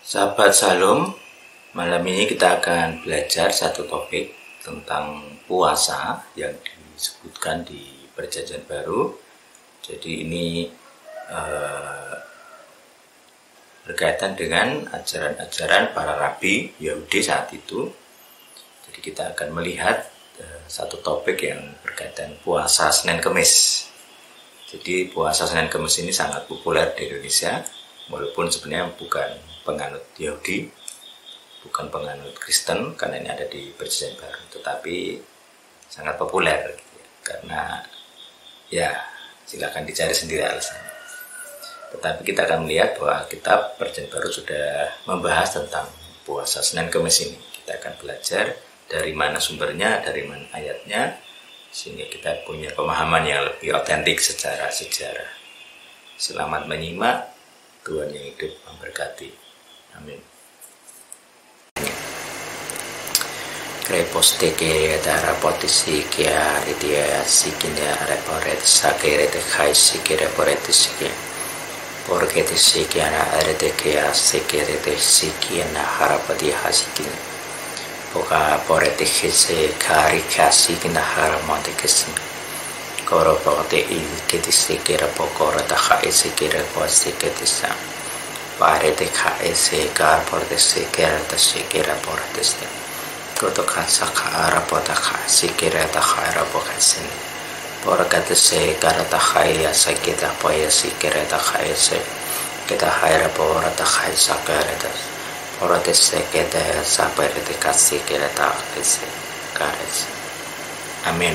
Sahabat Salam, malam ini kita akan belajar satu topik tentang puasa yang disebutkan di Perjanjian Baru. Jadi ini berkaitan dengan ajaran-ajaran para rabi Yahudi saat itu. Jadi kita akan melihat satu topik yang berkaitan puasa Senin Kemis. Jadi puasa Senin Kemis ini sangat populer di Indonesia, walaupun sebenarnya bukan penganut Yahudi, bukan penganut Kristen, karena ini ada di Perjanjian Baru, tetapi sangat populer gitu ya. Karena ya silakan dicari sendiri alasannya. Tetapi kita akan melihat bahwa kitab Perjanjian Baru sudah membahas tentang puasa Senin Kemis ini. Kita akan belajar dari mana sumbernya, dari mana ayatnya, sehingga kita punya pemahaman yang lebih otentik secara sejarah. Selamat menyimak, Tuhan yang hidup memberkati. Amin. Kreposte ke dara potisi ke aridia sikinde areporet sakere te kai sikere poret sike porque te sike ana arete ke sikere te sike na harapati hasikin poka poret hese kari kasi kina haramonte kesin koro pote il ke te sikere pokora ta kai sikere poste ke te sa pare te kai se kar poret sikere te sikere poret ste Koto kasa kaara pota kasi kira ta kaara pokasin. Pora kata se kara ta kaya sa kita poya si kira ta kaya se kita kaya pora ta kaya sa kara ta. Pora te se kita sa pera te kasi kira ta kaya kara se. Amin.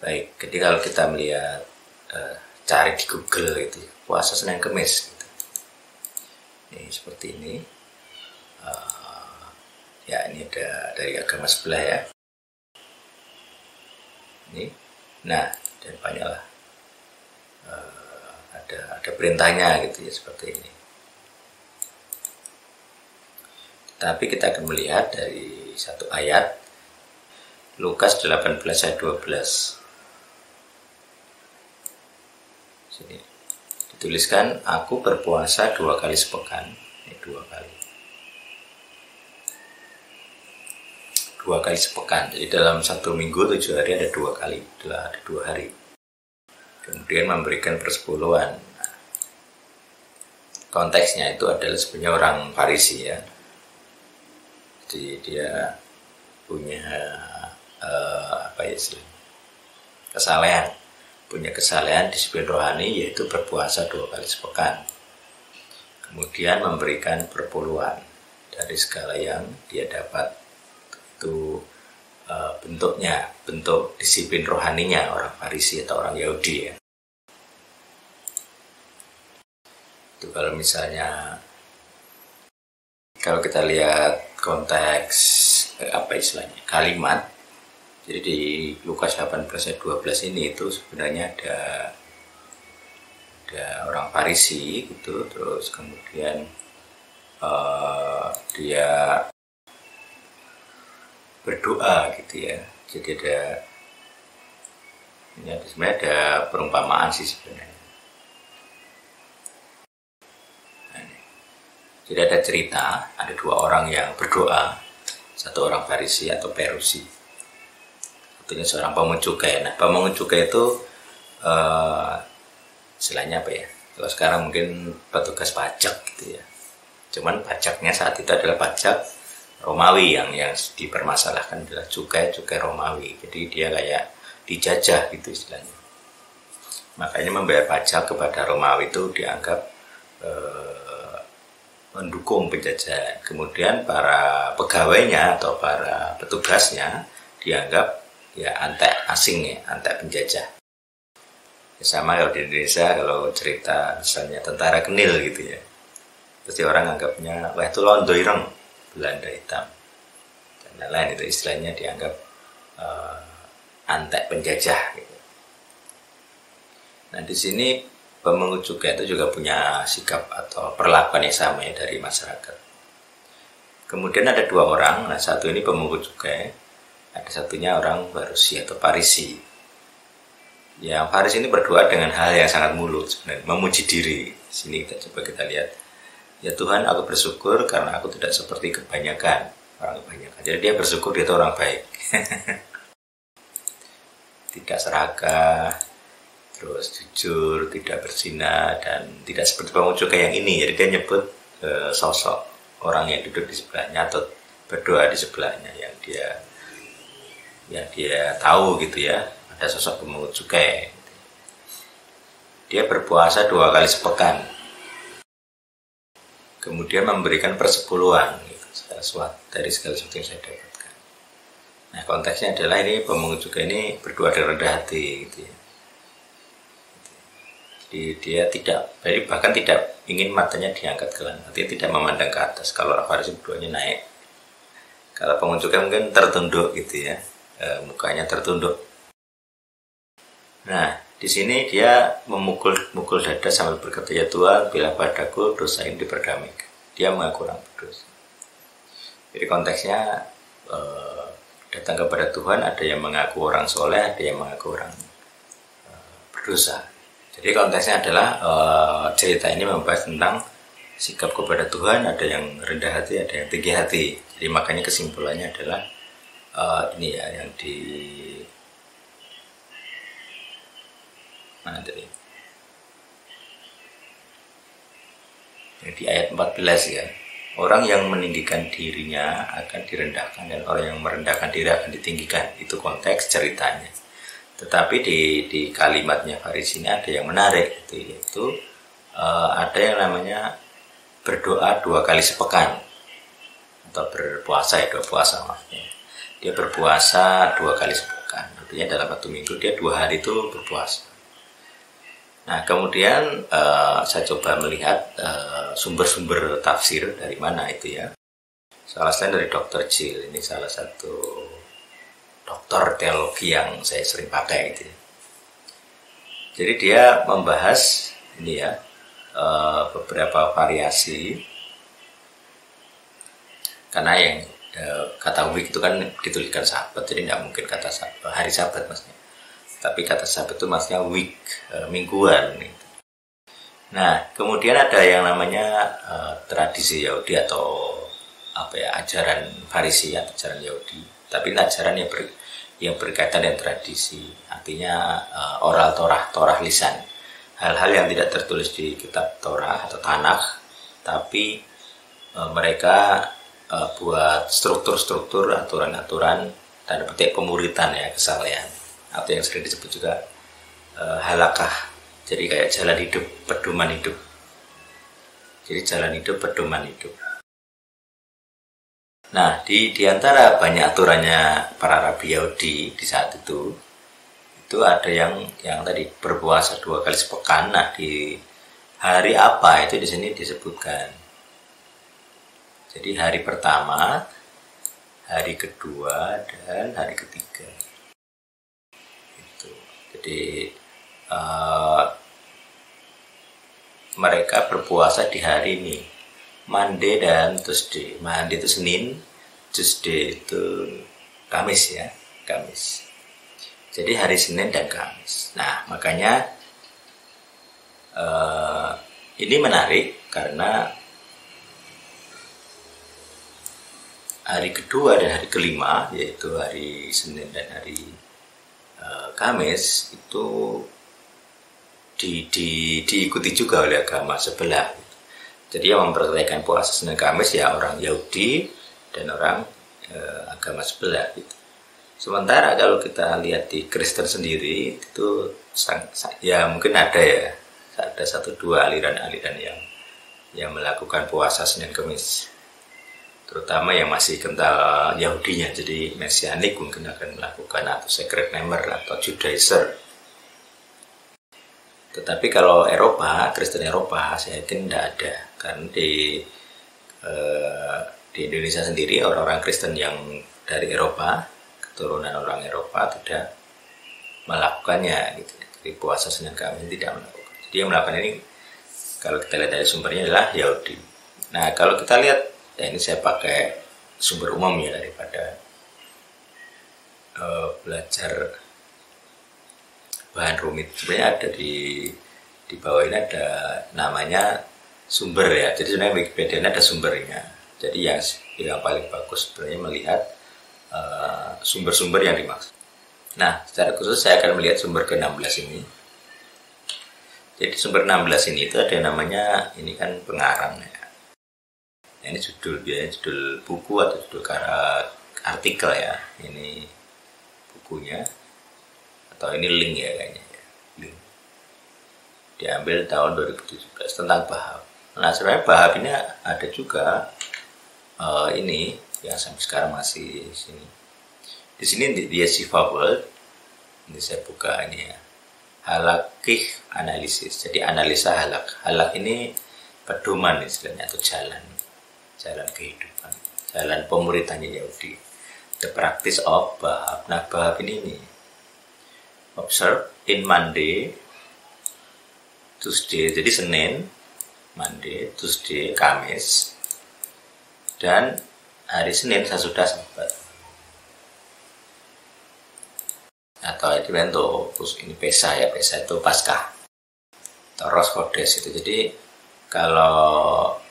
Baik, jadi kalau kita melihat cari di Google itu puasa Senin Kemis gitu. Ini seperti ini. Ya ini ada dari agama sebelah ya. Ini, nah dan banyaklah ada perintahnya gitu ya seperti ini. Tapi kita akan melihat dari satu ayat Lukas 18 ayat 12. Sini dituliskan, aku berpuasa 2 kali sepekan. Ini 2 kali. 2 kali sepekan, jadi dalam 1 minggu 7 hari ada 2 kali, ada 2 hari. Kemudian memberikan persepuluhan. Konteksnya itu adalah sebenarnya orang Farisi ya. Jadi dia punya kesalehan, punya kesalehan disiplin rohani, yaitu berpuasa 2 kali sepekan. Kemudian memberikan perpuluhan dari segala yang dia dapat. Itu bentuknya, bentuk disiplin rohaninya orang Farisi atau orang Yahudi ya. Itu kalau misalnya kalau kita lihat konteks kalimat, jadi di Lukas 18 ayat 12 ini itu sebenarnya ada orang Farisi gitu, terus kemudian dia berdoa gitu ya. Jadi sebenarnya ada perumpamaan sih sebenarnya. Nah, jadi ada cerita, ada 2 orang yang berdoa, satu orang Farisi atau Perusi, satunya seorang pemungut cukai. Nah, pemungut cukai itu istilahnya apa ya? Kalau sekarang mungkin petugas pajak gitu ya. Cuman pajaknya saat itu adalah pajak Romawi yang dipermasalahkan adalah cukai Romawi. Jadi dia kayak dijajah gitu istilahnya. Makanya membayar pajak kepada Romawi itu dianggap mendukung penjajahan. Kemudian para pegawainya atau para petugasnya dianggap ya antek asing ya, antek penjajah. Ya, sama kalau di Indonesia kalau cerita misalnya tentara Kenil gitu ya. Pasti orang anggapnya wah itu londo ireng, Belanda hitam dan lain-lain, itu istilahnya dianggap antek penjajah gitu. Nah di sini pemungut cukai itu juga punya sikap atau perlakuan yang sama ya dari masyarakat. Kemudian ada 2 orang, nah satu ini pemungut cukai, ada satunya orang Farisi atau Parisi. Yang Farisi ini berdoa dengan hal yang sangat mulut sebenarnya, memuji diri. Sini coba kita lihat. Ya Tuhan, aku bersyukur karena aku tidak seperti kebanyakan orang kebanyakan. Jadi dia bersyukur dia itu orang baik. Tidak serakah, terus jujur, tidak berzina, dan tidak seperti pemungut cukai yang ini. Jadi dia nyebut sosok orang yang duduk di sebelahnya atau berdoa di sebelahnya yang dia tahu gitu ya, ada sosok pemungut cukai. Dia berpuasa 2 kali sepekan, kemudian memberikan persepuluhan gitu, dari segala sesuatu yang saya dapatkan. Nah konteksnya adalah ini pemungut cukai ini berdoa dengan rendah hati gitu ya. Jadi dia bahkan tidak ingin matanya diangkat ke langit, artinya tidak memandang ke atas. Kalau orang Farisi berdoanya naik, kalau pemungut cukai mungkin tertunduk gitu ya, mukanya tertunduk. Nah di sini dia memukul dada sambil berkata, ya Tuhan, bila padaku dosa ini diperdamaikan. Dia mengaku orang berdosa. Jadi konteksnya datang kepada Tuhan, ada yang mengaku orang soleh, ada yang mengaku orang berdosa. Jadi konteksnya adalah cerita ini membahas tentang sikap kepada Tuhan, ada yang rendah hati, ada yang tinggi hati. Jadi makanya kesimpulannya adalah ini ya yang di mana tadi? Yang di ayat 14 ya. Orang yang meninggikan dirinya akan direndahkan dan orang yang merendahkan diri akan ditinggikan. Itu konteks ceritanya. Tetapi di kalimatnya Farisi ini ada yang menarik gitu, yaitu ada yang namanya berdoa 2 kali sepekan atau berpuasa ya, 2 puasa maksudnya. Dia berpuasa 2 kali sepekan. Artinya dalam 1 minggu dia 2 hari itu berpuasa. Nah kemudian saya coba melihat sumber-sumber tafsir dari mana itu ya. Salah satunya dari Dr. Jill, ini salah satu dokter teologi yang saya sering pakai gitu ya. Jadi dia membahas ini ya beberapa variasi, karena yang kata week itu kan dituliskan Sabat, jadi tidak mungkin kata hari Sabat maksudnya. Tapi kata Sabat itu maksudnya week, mingguan gitu. Nah kemudian ada yang namanya tradisi Yahudi atau apa ya, ajaran Farisi atau ajaran Yahudi. Tapi ajaran yang berkaitan dengan tradisi, artinya oral Torah lisan, hal-hal yang tidak tertulis di kitab Torah atau Tanakh, tapi mereka buat struktur-struktur, aturan-aturan, tanda petik pemuritan ya, kesalehan, atau yang sering disebut juga halakah. Jadi kayak jalan hidup, pedoman hidup. Jadi jalan hidup, pedoman hidup. Nah, di antara banyak aturannya para rabi Yahudi di saat itu ada yang tadi berpuasa 2 kali sepekan. Nah, di hari apa itu di sini disebutkan. Jadi hari pertama, hari kedua, dan hari ketiga. Itu. Jadi mereka berpuasa di hari ini, Monday dan Tuesday. Monday itu Senin, Tuesday itu Kamis ya, Kamis. Jadi hari Senin dan Kamis. Nah makanya ini menarik karena hari kedua dan hari kelima, yaitu hari Senin dan hari Kamis, itu diikuti juga oleh agama sebelah. Jadi yang mempraktikkan puasa Senin Kamis ya orang Yahudi dan orang agama sebelah gitu. Sementara kalau kita lihat di Kristen sendiri itu ya mungkin ada 1-2 aliran-aliran yang melakukan puasa Senin Kamis, terutama yang masih kental Yahudinya, jadi Mesianik mungkin akan melakukan, atau Secret Member atau Judaizer. Tetapi kalau Eropa, Kristen Eropa, saya yakin tidak ada. Karena di Indonesia sendiri orang-orang Kristen yang dari Eropa, keturunan orang Eropa tidak melakukannya gitu. Jadi puasa Senin Kamis tidak melakukan. Jadi yang melakukan ini, kalau kita lihat dari sumbernya adalah Yahudi. Nah kalau kita lihat, ya ini saya pakai sumber umum ya daripada belajar bahan rumit. Sebenarnya ada di bawah ini ada namanya sumber ya. Jadi sebenarnya Wikipedia ini ada sumbernya. Jadi yang paling bagus sebenarnya melihat sumber-sumber yang dimaksud. Nah, secara khusus saya akan melihat sumber ke-16 ini. Jadi sumber 16 ini itu ada yang namanya, ini kan pengarang ya. Ini judul buku atau judul artikel ya. Ini bukunya atau ini link ya kayaknya ya. Link. Diambil tahun 2017 tentang Bahab. Nah, sebenarnya Bahab ini ada juga ini yang sampai sekarang masih sini. Di sini di Yeshiva World, ini saya buka ini ya. Halakih analisis. Jadi analisa halak. Halak ini pedoman istilahnya atau jalan kehidupan, jalan pemuritannya Yahudi. The practice of Bahab. Nah, Bahab ini observe in Monday, Tuesday, jadi Senin, Monday, Tuesday, Kamis, dan hari Senin sesudah Sabat. Atau itu bentuk ini Pesa ya, Pesa itu Paskah atau Rosh Chodesh itu. Jadi kalau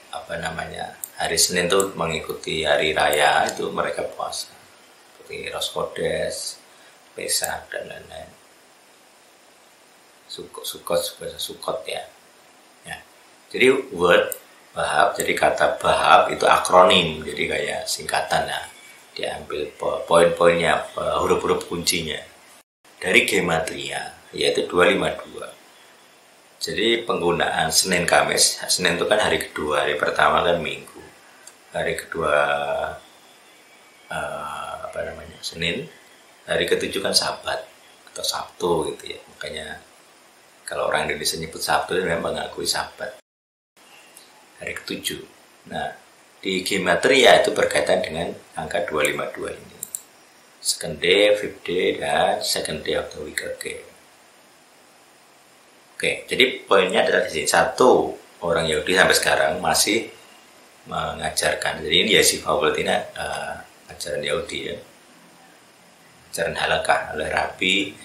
hari Senin itu mengikuti hari raya itu mereka puasa seperti Rosh Chodesh, Pesach dan lain-lain. Sukot ya. Jadi word Bahab, jadi kata Bahab itu akronim, jadi kayak singkatan ya. Diambil poin-poinnya, huruf-huruf kuncinya dari gematria, yaitu 252. Jadi penggunaan Senin Kamis, Senin itu kan hari kedua, hari pertama kan Minggu, hari kedua Senin, hari ketujuh kan Sabat atau Sabtu gitu ya. Makanya kalau orang Indonesia nyebut Sabtu itu memang mengakui Sabat, hari ketujuh. Nah, di gematria itu berkaitan dengan angka 252 ini. Second day, fifth day, dan second day of the week again. Oke, jadi poinnya adalah di sini. Satu, orang Yahudi sampai sekarang masih mengajarkan. Jadi ini Yeshiva World ini ajaran Yahudi ya. Ajaran halakah oleh Rabbi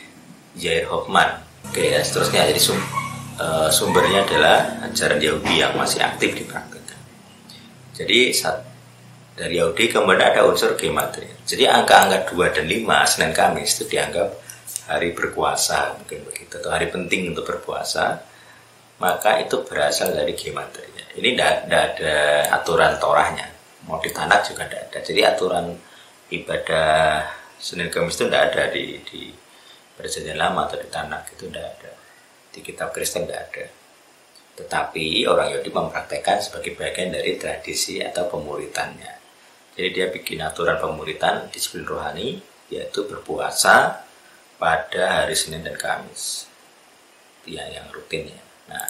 Yair Hoffman. Oke, ya, seterusnya. Jadi sumbernya adalah ajaran Yahudi yang masih aktif dipraktikkan. Jadi dari Yahudi kemudian ada unsur gematria. Jadi angka-angka 2 dan 5 Senin Kamis itu dianggap hari berpuasa, mungkin begitu, atau hari penting untuk berpuasa. Maka itu berasal dari gematria. Ini tidak ada aturan Torahnya, mau di Tanakh juga tidak ada. Jadi aturan ibadah Senin Kamis itu tidak ada di Perjanjian Lama atau di Tanakh, itu tidak ada. Di kitab Kristen tidak ada. Tetapi orang Yahudi mempraktekkan sebagai bagian dari tradisi atau pemuritannya. Jadi dia bikin aturan pemuritan disiplin rohani, yaitu berpuasa pada hari Senin dan Kamis. Itu yang rutinnya. Nah,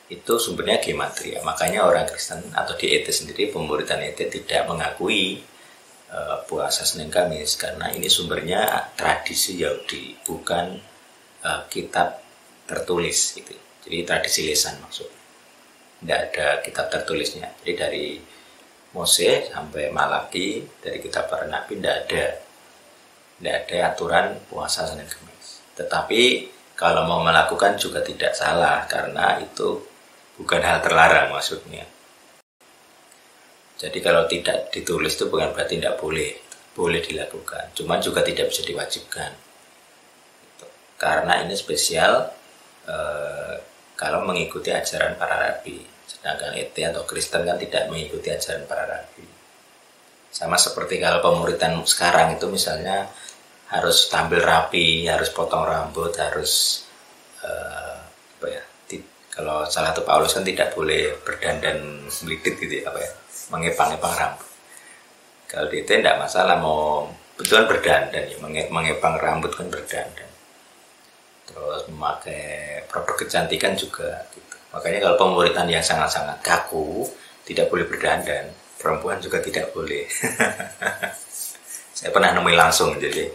itu sumbernya gematria. Makanya orang Kristen atau di ET sendiri, pemuritan ET tidak mengakui puasa Senin Kamis, karena ini sumbernya tradisi Yahudi, bukan kitab tertulis gitu. Jadi tradisi lisan maksudnya. Tidak ada kitab tertulisnya. Jadi dari Mose sampai Malaki, dari kitab para nabi tidak ada aturan puasa Senin Kamis. Tetapi kalau mau melakukan juga tidak salah, karena itu bukan hal terlarang maksudnya. Jadi kalau tidak ditulis itu bukan berarti tidak boleh dilakukan. Cuma juga tidak bisa diwajibkan. Karena ini spesial kalau mengikuti ajaran para rabi. Sedangkan ET atau Kristen kan tidak mengikuti ajaran para rabi. Sama seperti kalau pemuritan sekarang itu misalnya harus tampil rapi, harus potong rambut, harus kalau salah satu Paulus kan tidak boleh berdandan melidit gitu ya, mengepang-epang rambut. Kalau di ET tidak masalah, mau betulan berdandan ya, mengepang rambut kan berdandan. Terus memakai produk kecantikan juga gitu. Makanya kalau pemuritan yang sangat-sangat kaku, tidak boleh berdandan, perempuan juga tidak boleh. Saya pernah nemui langsung, jadi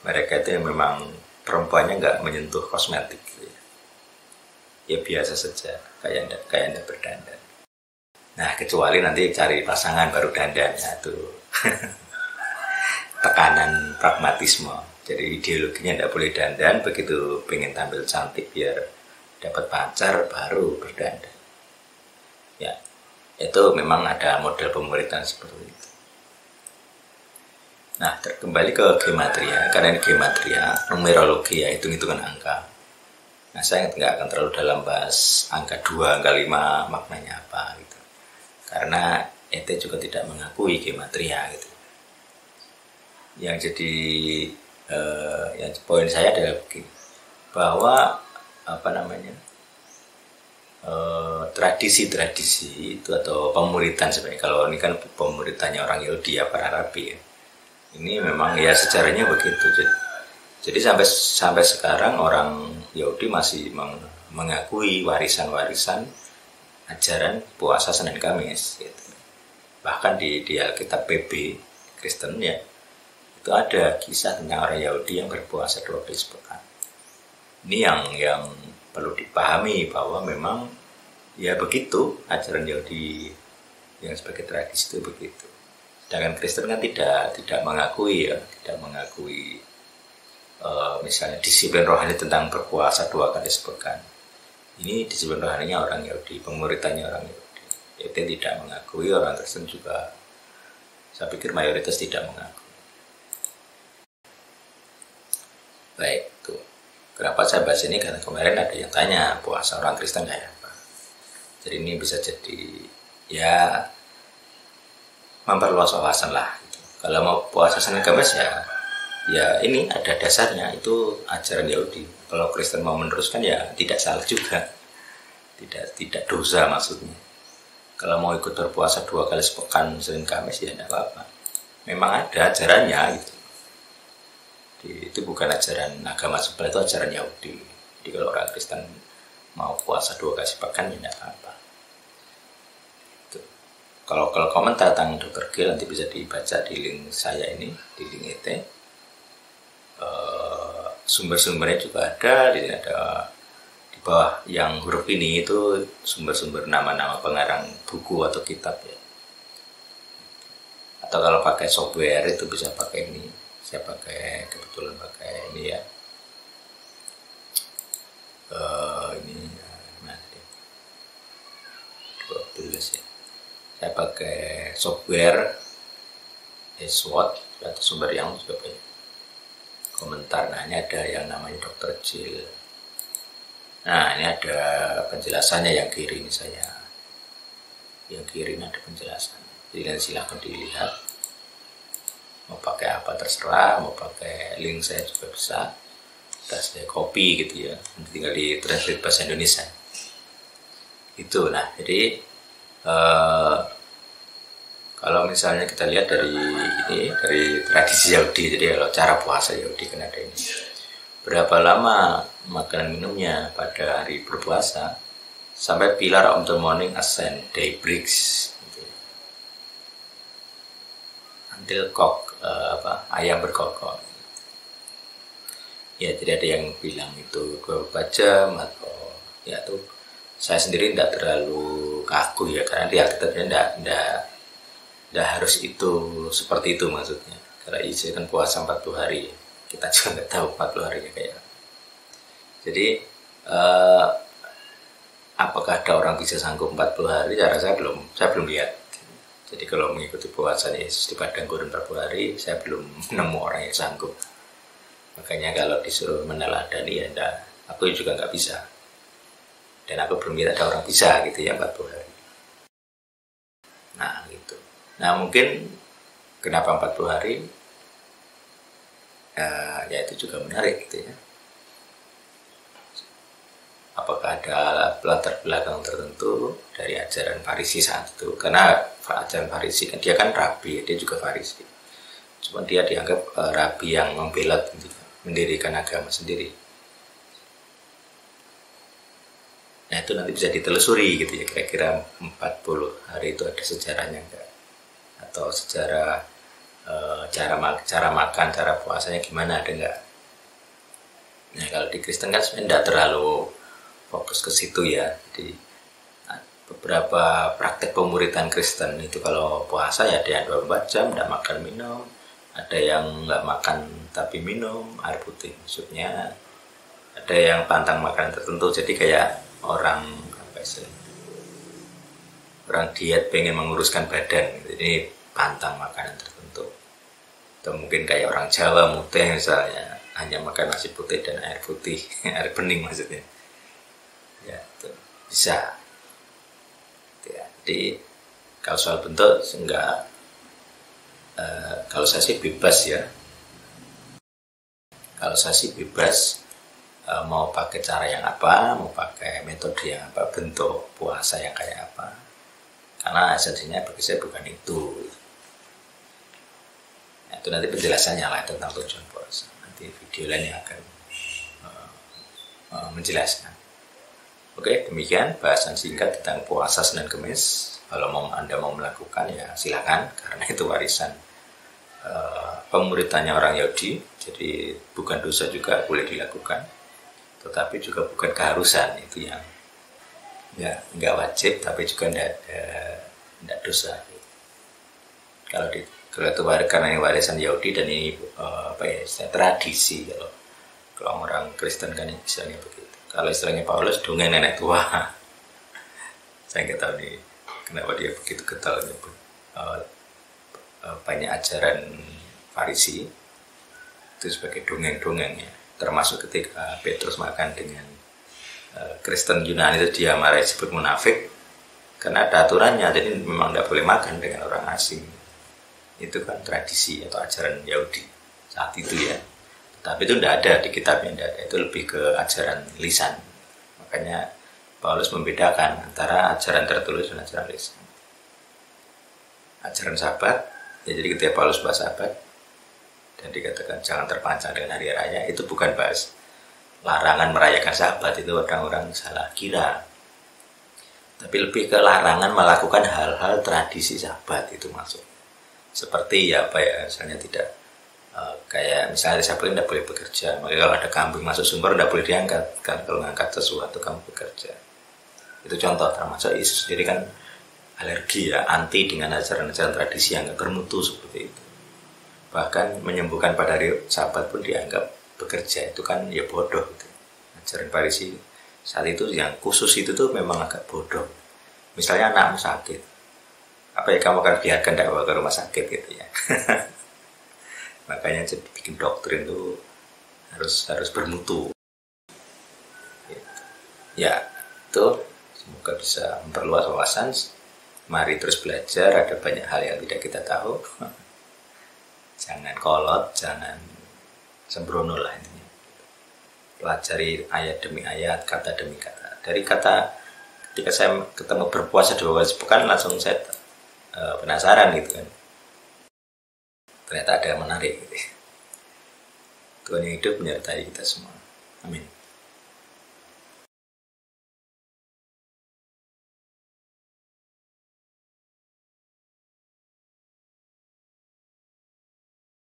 mereka itu memang perempuannya nggak menyentuh kosmetik gitu ya. Ya biasa saja, kayak anda berdandan. Nah, kecuali nanti cari pasangan baru dandan, itu tekanan pragmatisme. Jadi ideologinya tidak boleh dandan, begitu pengen tampil cantik biar dapat pacar baru berdandan. Ya, itu memang ada model pemuritan seperti itu. Nah, kembali ke gematria, karena ini gematria, numerologi ya, hitung-hitungan angka. Nah, saya nggak akan terlalu dalam bahas angka 2, angka 5, maknanya apa gitu. Karena ET juga tidak mengakui gematria gitu. Yang jadi yang poin saya adalah begini, bahwa tradisi-tradisi itu atau pemuritan sebenarnya, kalau ini kan pemuritannya orang Yahudi ya, para rabi ya, ini memang ya sejarahnya begitu. Jadi sampai sekarang orang Yahudi masih mengakui warisan-warisan ajaran puasa Senin Kamis gitu. Bahkan di Alkitab PB Kristen ya, itu ada kisah tentang orang Yahudi yang berpuasa 2 kali sepekan. Ini yang perlu dipahami, bahwa memang ya begitu ajaran Yahudi yang sebagai tradisi itu begitu. Sedangkan Kristen kan tidak mengakui ya, tidak mengakui misalnya disiplin rohani tentang berpuasa 2 kali sepekan. Ini disiplin rohaninya orang Yahudi, pemuritannya orang Yahudi. Itu tidak mengakui, orang Kristen juga saya pikir mayoritas tidak mengakui. Baik, tuh. Kenapa saya bahas ini? Karena kemarin ada yang tanya puasa orang Kristen kayak apa. Jadi ini bisa jadi ya memperluas wawasan lah. Gitu. Kalau mau puasa Senin Kamis ya ini ada dasarnya, itu ajaran Yahudi. Kalau Kristen mau meneruskan ya tidak salah juga, tidak dosa maksudnya. Kalau mau ikut berpuasa 2 kali sepekan Senin Kamis ya tidak apa-apa. Memang ada ajarannya gitu. Itu bukan ajaran agama sebelah, itu ajaran Yahudi. Jadi kalau orang Kristen mau puasa 2 kali sepekan ya tidak apa-apa. Gitu. Kalau komentar tentang Dr. Gil nanti bisa dibaca di link saya ini, di link ET. Sumber-sumbernya juga ada, di sini ada di bawah yang huruf ini itu sumber-sumber nama-nama pengarang buku atau kitab ya. Atau kalau pakai software itu bisa pakai ini. Saya kebetulan pakai ini ya. Ini nanti tulis ya. Saya pakai software SWOT atau sumber yang juga banyak. Komentar, nah ini ada yang namanya Dr. Jill. Nah ini ada penjelasannya yang kiri ini saya. Yang kiri ini ada penjelasannya. Jadi nanti silahkan dilihat. Mau pakai apa terserah, mau pakai link saya juga bisa. Kita saya copy gitu ya. Nanti tinggal di translate bahasa Indonesia. Itu, nah jadi kalau misalnya kita lihat dari tradisi Yahudi, jadi kalau cara puasa Yahudi kan ada ini. Berapa lama makanan minumnya pada hari berpuasa sampai pillar of the morning ascend, day breaks. Gitu. Until ayam berkokok. Ya, jadi ada yang bilang itu 24 jam atau ya tuh. Saya sendiri tidak terlalu kaku ya, karena di Alkitabnya tidak harus itu seperti itu maksudnya. Karena Isa kan puasa 40 hari, kita juga nggak tahu 40 harinya kayak. Jadi apakah ada orang bisa sanggup 40 hari? Saya belum lihat. Jadi kalau mengikuti puasa Yesus di padang gurun 40 hari, saya belum nemu orang yang sanggup. Makanya kalau disuruh meneladani ya aku juga nggak bisa. Dan aku belum lihat ada orang bisa gitu ya 40 hari. Nah gitu. Nah mungkin kenapa 40 hari? Ya itu juga menarik gitu ya. Apakah ada latar belakang tertentu dari ajaran Farisi saat itu? Karena ajaran Farisi kan dia kan rabi, dia juga Farisi. Cuma dia dianggap rabi yang membela gitu, mendirikan agama sendiri. Nah itu nanti bisa ditelusuri gitu ya, kira-kira 40 hari itu ada sejarahnya enggak, atau sejarah cara makan, cara puasanya gimana, ada enggak. Nah kalau di Kristen kan sebenarnya enggak terlalu fokus ke situ ya. Jadi beberapa praktek pemuritan Kristen itu kalau puasa ya dia 24 jam enggak makan minum, Ada yang nggak makan tapi minum air putih, maksudnya ada yang pantang makanan tertentu. Jadi kayak orang apa istilahnya, orang diet pengen menguruskan badan, jadi pantang makanan tertentu. Atau mungkin kayak orang Jawa muteh misalnya, hanya makan nasi putih dan air putih, air bening maksudnya. Ya, itu bisa. Ya, jadi kalau soal bentuk enggak, kalau saya sih bebas ya. Kalau saya sih bebas, mau pakai cara yang apa, mau pakai metode yang apa, bentuk puasa yang kayak apa. Karena esensinya bagi saya bukan itu. Nah, itu nanti penjelasannya lah tentang tujuan puasa. Nanti video lain yang akan menjelaskan. Oke, demikian bahasan singkat tentang puasa Senin Kemis. Kalau Anda mau melakukan ya silakan, karena itu warisan pemuritannya orang Yahudi. Jadi bukan dosa juga, boleh dilakukan. Tetapi juga bukan keharusan, itu yang ya nggak wajib, tapi juga tidak dosa. Kalau itu karena ini warisan Yahudi dan ini tradisi. Kalau orang Kristen kan istilahnya begitu. Kalau istilahnya Paulus, dongeng nenek tua. Saya nggak tahu nih kenapa dia begitu getol nyebut banyak ajaran Farisi itu sebagai dongeng-dongengnya. Termasuk ketika Petrus makan dengan Kristen Yunani itu, dia marah disebut munafik karena ada aturannya, jadi memang tidak boleh makan dengan orang asing. Itu kan tradisi atau ajaran Yahudi saat itu ya. Tapi itu tidak ada di kitabnya, tidak ada. Itu lebih ke ajaran lisan. Makanya Paulus membedakan antara ajaran tertulis dan ajaran lisan. Ajaran Sabat, ya, jadi ketika Paulus bahas Sabat dan dikatakan jangan terpancang dengan hari raya, itu bukan bahas larangan merayakan Sabat, itu orang-orang salah kira. Tapi lebih ke larangan melakukan hal-hal tradisi Sabat, itu maksud. Seperti ya apa ya, misalnya tidak kayak misalnya Sabat tidak boleh bekerja, maka kalau ada kambing masuk sumber tidak boleh diangkat, kan kalau mengangkat sesuatu kamu bekerja. Itu contoh. Termasuk Yesus sendiri kan alergi ya, anti dengan ajaran-ajaran tradisi yang nggak bermutu seperti itu. Bahkan menyembuhkan pada hari Sabat pun dianggap bekerja, itu kan ya bodoh gitu. Ajaran Farisi saat itu yang khusus itu tuh memang agak bodoh. Misalnya anakmu sakit, apa ya kamu akan biarkan tidak bawa ke rumah sakit gitu ya. Makanya jadi bikin doktrin itu harus bermutu gitu. Ya itu semoga bisa memperluas wawasan. Mari terus belajar, ada banyak hal yang tidak kita tahu. Jangan kolot, jangan sembrono lah intinya. Pelajari ayat demi ayat, kata demi kata. Dari kata, ketika saya ketemu berpuasa 2 kali sepekan, langsung saya penasaran gitu kan. Ternyata ada yang menarik gitu. Tuhan yang hidup menyertai kita semua. Amin.